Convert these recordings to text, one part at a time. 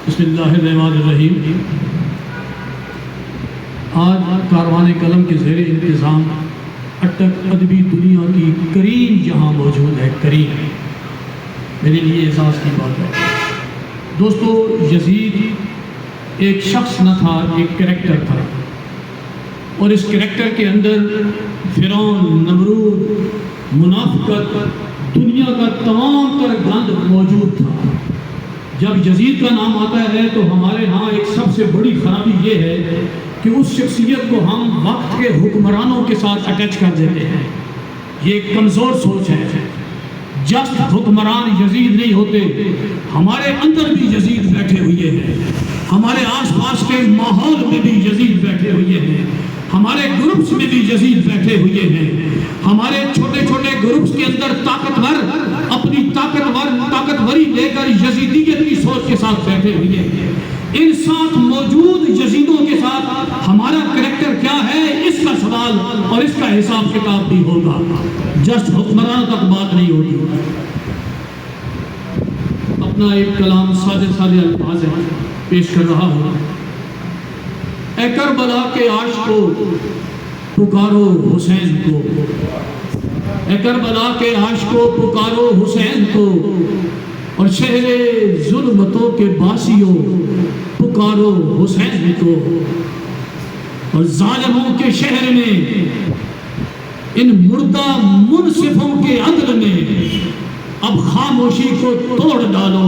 بسم اللہ الرحمن الرحیم۔ آج کاروان قلم کے زیر انتظام اٹک ادبی دنیا کی کریم یہاں موجود ہے۔ کریم میرے لیے اعزاز کی بات ہے۔ دوستو، یزید ایک شخص نہ تھا، ایک کریکٹر تھا، اور اس کریکٹر کے اندر فرعون، نمرود، منافقت، دنیا کا تمام تر گند موجود تھا۔ جب یزید کا نام آتا ہے تو ہمارے ہاں ایک سب سے بڑی خرابی یہ ہے کہ اس شخصیت کو ہم وقت کے حکمرانوں کے ساتھ اٹیچ کر دیتے ہیں۔ یہ ایک کمزور سوچ ہے۔ جسٹ حکمران یزید نہیں ہوتے، ہمارے اندر بھی یزید بیٹھے ہوئے ہیں، ہمارے آس پاس کے ماحول میں بھی یزید بیٹھے ہوئے ہیں، ہمارے گروپس میں بھی یزید بیٹھے ہوئے ہیں، ہمارے چھوٹے چھوٹے گروپس کے اندر طاقتور اپنی طاقتوری لے کر یزیدیت کی سوچ کے ساتھ بیٹھے ہوئے ہیں۔ ان ساتھ موجود یزیدوں کے ساتھ ہمارا کریکٹر کیا ہے، اس کا سوال اور اس کا حساب کتاب بھی ہوگا۔ جسٹ حکمران تک بات نہیں ہوگی۔ اپنا ایک کلام سادے الفاظ ہے پیش کر رہا ہوں۔ اے کربلا کے عاشقو پکارو حسین کو، اے کربلا کے عاشقو پکارو حسین کو، اور شہر ظلمتوں کے باسیوں پکارو حسین کو، اور ظالموں کے شہر میں ان مردہ منصفوں کے عدل میں اب خاموشی کو توڑ ڈالو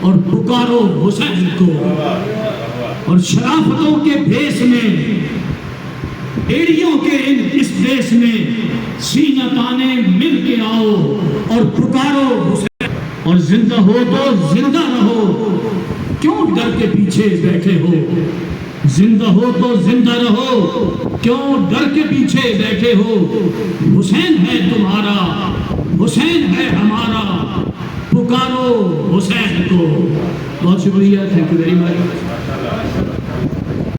اور پکارو حسین کو، اور شرافتوں کے بھیس میں، ایڑیوں کے اس دیس میں سینہ تانے مل کے آؤ اور پکارو حسین، اور زندہ ہو تو زندہ رہو، کیوں ڈر کے پیچھے بیٹھے ہو، زندہ ہو تو زندہ رہو، کیوں ڈر کے پیچھے بیٹھے ہو، حسین ہے تمہارا، حسین ہے ہمارا، پکارو حسین کو۔ بہت شکریہ، تھینک یو ویری مچ۔